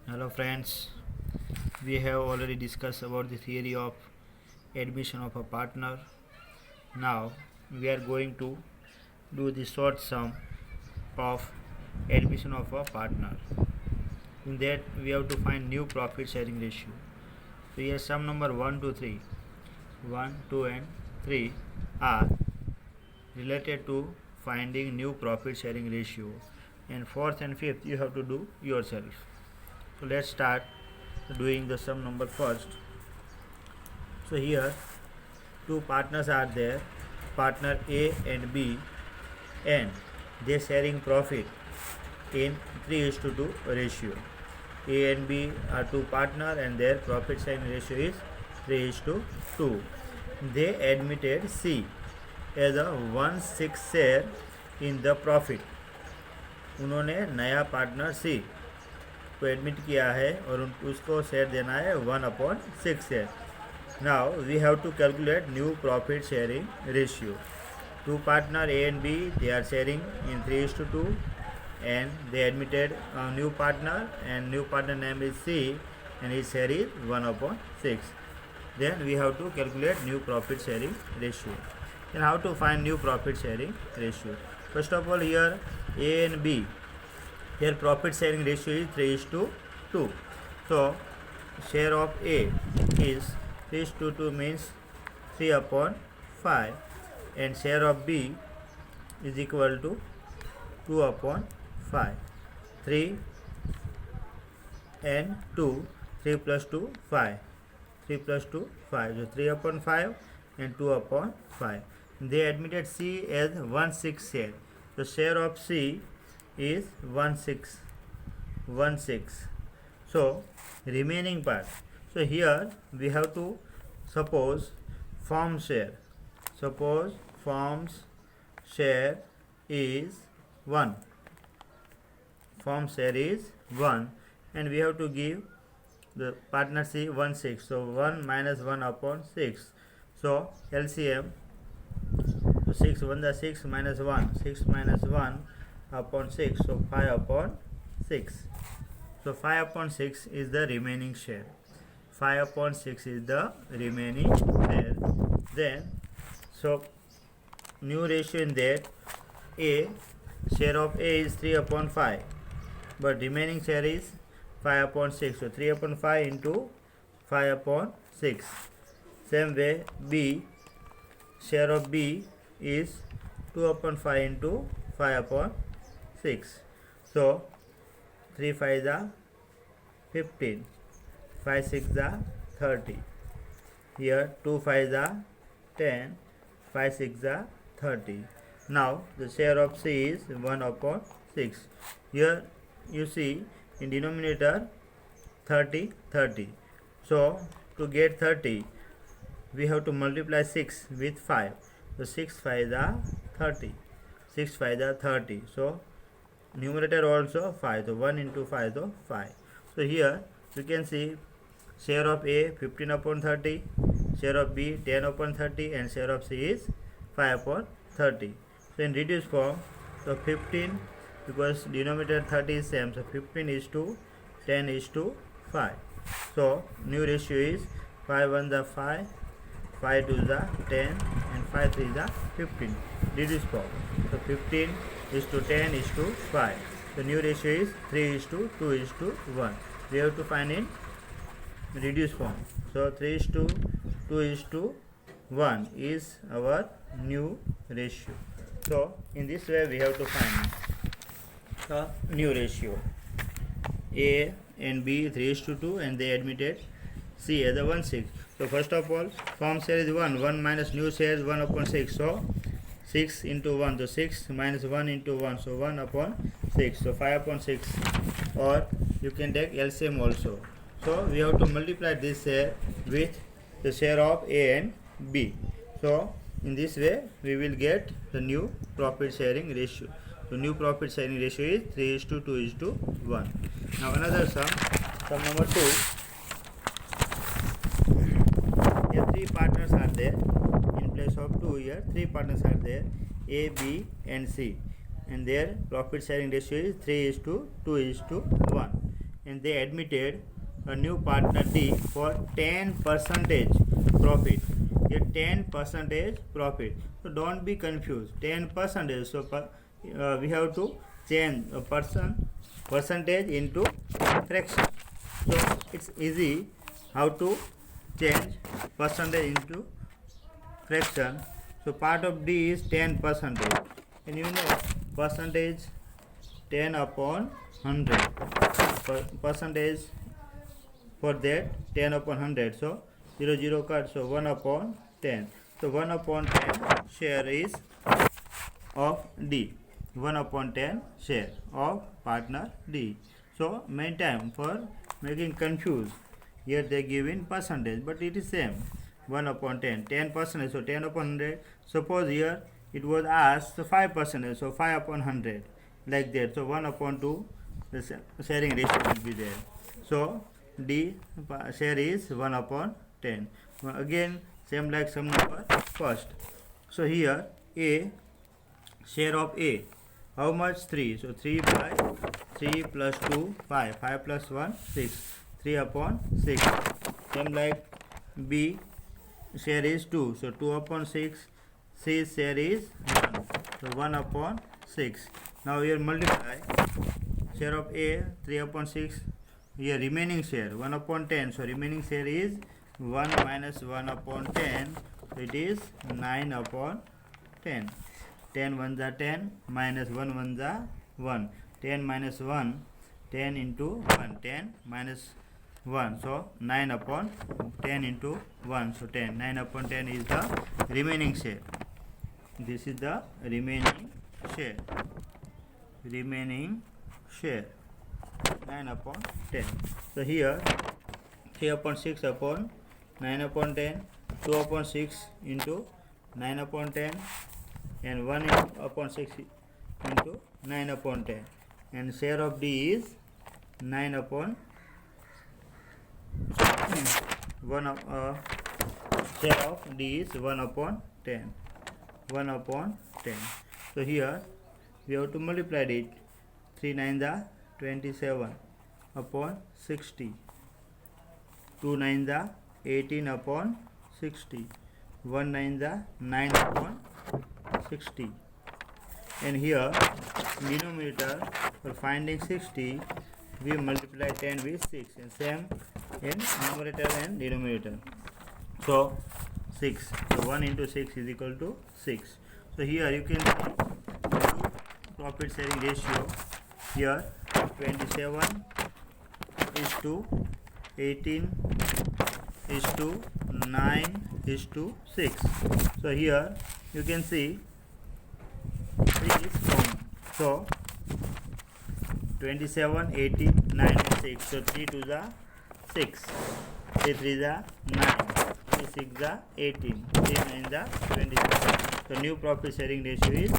Hello friends, we have already discussed about the theory of admission of a partner. Now we are going to do the short sum of admission of a partner. In that we have to find new profit sharing ratio. So here sum number 1 to 3. 1, 2 and 3 are related to finding new profit sharing ratio, and fourth and fifth you have to do yourself. So let's start doing the sum number first. So here two partners are there, partner A and B, and they sharing profit in 3:2 ratio. A and B are two partners and their profit sharing ratio is 3:2. They admitted C as a 1/6 share in the profit. उन्होंने नया partner C को admit किया है और उसको share देना है 1/6 share. Now we have to calculate new profit sharing ratio. Two partner A and B, they are sharing in 3:2 and they admitted a new partner, and new partner name is C and his share is 1/6. Then we have to calculate new profit sharing ratio. Then how to find new profit sharing ratio? First of all, here A and B, their profit sharing ratio is 3:2. So share of A is 3:2 means 3/5, and share of B is equal to 2/5. 3 and 2, 3 plus 2 5, 3 plus 2 5, so 3/5 and 2/5. They admitted C as 1/6 share. The share of C is 1/6. So remaining part. So here we have to suppose firm share. Suppose firm's share is 1. Firm share is 1, and we have to give the partner C 1/6. So 1 minus 1/6. So LCM. So 6 1 the 6 minus 1. 6 minus 1/6. So 5/6. So 5/6 is the remaining share. 5/6 is the remaining share. Then so new ratio in that, A share of A is 3/5, but remaining share is 5/6. So 3/5 into 5/6. Same way B, share of B is 2/5 into 5/6. So 3 5 are 15, 5 6 are 30. Here 2 5 are 10, 5 6 are 30. Now the share of C is 1/6. Here you see in denominator 30. So to get 30 we have to multiply 6 with 5. So 6 5 are 30. 6 5 are 30. So numerator also 5. So 1 into 5, so 5. So here you can see share of A 15/30, share of B 10/30, and share of C is 5/30. So in reduced form, so 15, because denominator 30 is same, so 15 is to 10 is to 5. So new ratio is 5 1 the 5, 5 2 the 10, and 5 3 the 15. Reduced form. So 15 is to 10 is to 5. The new ratio is 3:2:1. We have to find in reduced form. So 3:2:1 is our new ratio. So in this way we have to find the new ratio. A and B 3:2, and they admitted C as a 1/6. So first of all, firm share is 1. 1 minus new share is 1/6. So 6 into 1, so 6 minus 1 into 1, so 1/6. So 5/6, or you can take LCM also. So we have to multiply this share with the share of A and B. So in this way we will get the new profit sharing ratio. The new profit sharing ratio is 3:2:1. Now another sum number 2. Here 3 partners are there. In place of 2, here 3 partners are there, A, B and C, and their profit sharing ratio is 3:2:1. and they admitted a new partner D for 10% profit. Here 10% profit. So don't be confused. 10%. So we have to change a percentage into fraction. So it's easy how to change percentage into fraction. So part of D is 10%, and you know percentage 10 upon 100. Percentage for that 10 upon 100. So 0 cut. So 1 upon 10. So 1 upon 10 share is of D. 1 upon 10 share of partner D. So many time for making confused, here they give in percentage, but it is same. 1 upon 10, 10%, so 10 upon 100. Suppose here it was asked, so 5%, so 5 upon 100, like that. So 1 upon 2, the sharing ratio will be there. So D share is 1 upon 10. Again, same like some number first. So here A, share of A, how much? 3. So 3 by 3 plus 2, 5. 5 plus 1, 6. 3 upon 6. Same like B, share is 2. So 2 upon 6. C share is 1. So 1 upon 6. Now here multiply. Share of A, 3 upon 6. Here remaining share, 1 upon 10. So remaining share is 1 minus 1 upon 10. So it is 9 upon 10. 10 1 are 10, minus 1 1 are 1. 10 minus 1, 10 into 1. 10 minus 1. So 9 upon 10 into 1. So 10. 9 upon 10 is the remaining share. This is the remaining share. Remaining share. 9 upon 10. So here 3 upon 6 upon 9 upon 10. 2 upon 6 into 9 upon 10. And 1 upon 6 into 9 upon 10. And share of D is 9 upon 1 share of D is 1 upon 10. 1 upon 10. So here we have to multiply it. 3 9 are 27 upon 60. 2 9 are 18 upon 60. 1 9 are 9 upon 60. And here denominator for finding 60, we multiply 10 with 6, and same in numerator and denominator. So 6. So 1 into 6 is equal to 6. So here you can see profit sharing ratio. Here 27 is to 18 is to 9 is to 6. So here you can see 3 is common. So 27, 18, 9 and 6. So 3 to the 6. 3 3 the 9. 3 6 the 18. 3 9 the 27. The new profit sharing ratio is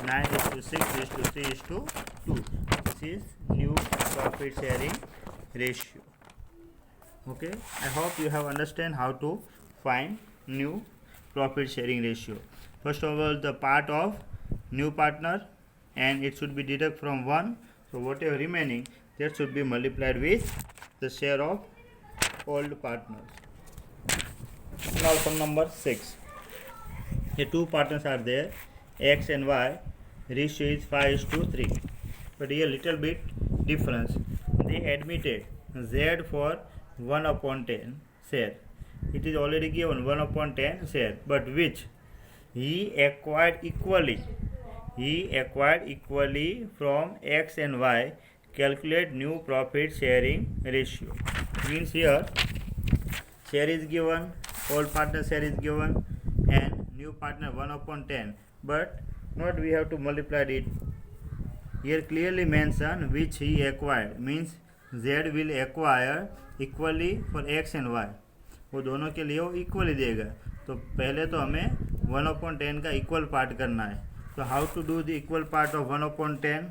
9 is to 6 is to 3 is to 2. This is new profit sharing ratio. Okay, I hope you have understand how to find new profit sharing ratio. First of all, the part of new partner, and it should be deduct from 1. So whatever remaining, that should be multiplied with the share of old partners. Now some number 6. Here two partners are there, X and Y. Ratio is 5 is to 3. But here little bit difference. They admitted Z for 1 upon 10 share. It is already given 1 upon 10 share, but which he acquired equally. He acquired equally from X and Y. Calculate new profit sharing ratio. Means here share is given, old partner share is given, and new partner 1 upon 10. But not we have to multiply it. Here clearly mention which he acquired. Means Z will acquire equally for X and Y, वो दोनों के लिए वो equally देगा. तो पहले तो हमें 1/10 का इक्वल पार्ट करना है. तो how to do the equal part of 1/10?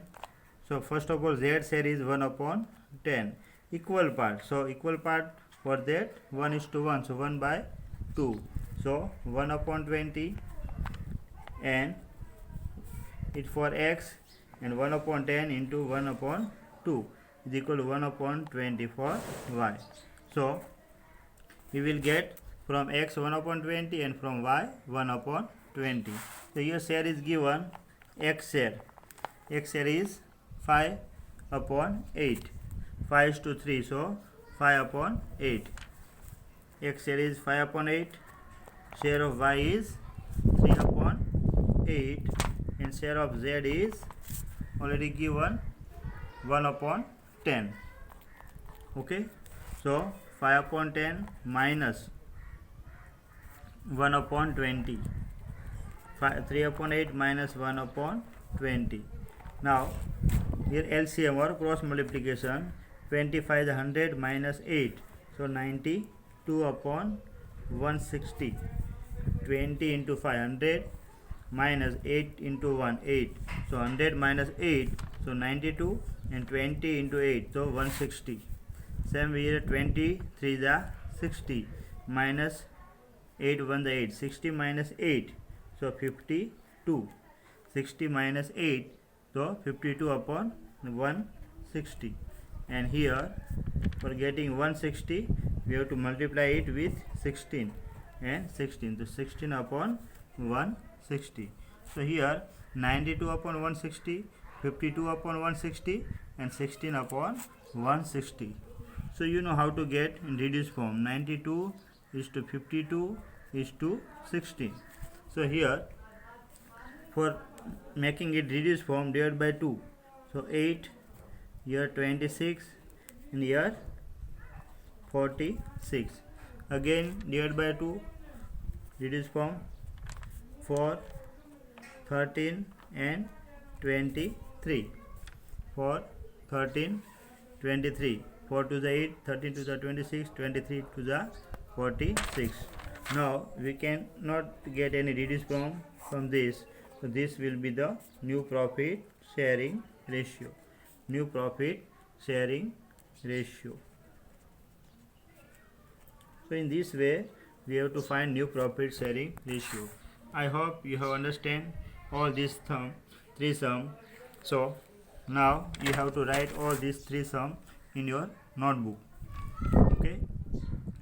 So first of all Z share is 1/10 equal part. So equal part for that 1:1, so 1/2. So 1/20 and it for x and 1/10 into 1/2. is equal to 1 upon 20 for y. So we will get from x 1 upon 20 and from y 1 upon 20. So your share is given x share. X share is 5 upon 8. 5 is to 3, so 5 upon 8. X share is 5 upon 8. Share of y is 3 upon 8. And share of z is already given 1 upon 10. Okay. So 5 upon 10 minus 1 upon 20. 3 upon 8 minus 1 upon 20. Now here LCM or cross multiplication. 25 is 100 minus 8, so 92 upon 160. 20 into 500 minus 8 into 1 8, so 100 minus 8, so 92, and 20 into 8, so 160. Same here 23 the 60 minus 8 1 the 8, 60 minus 8, so 52. 60 minus 8, so 52 upon 160. And here for getting 160 we have to multiply it with 16 and 16, so 16 upon 160. So here 92 upon 160, 52 upon 160, and 16 upon 160. So you know how to get in reduced form. 92 is to 52 is to 16. So here for making it reduced form, divide by 2, so 8, here 26, and here 46. Again divide by 2, reduced form, 4, 13, and 23. 4, 13, 23. 4 to the 8, 13 to the 26, 23 to the 46. Now we cannot get any reduced form from this, so this will be the new profit sharing ratio. New profit sharing ratio. So in this way we have to find new profit sharing ratio. I hope you have understand all these three sum. So now you have to write all these three sum in your notebook. Okay,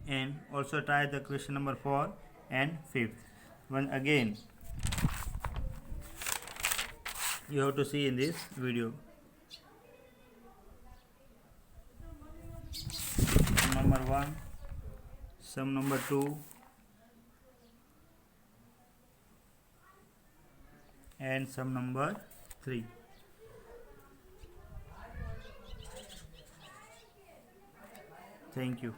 and also try the question number 4 and 5th one again. You have to see in this video. Sum number 1, sum number 2, and sum number 3. Thank you.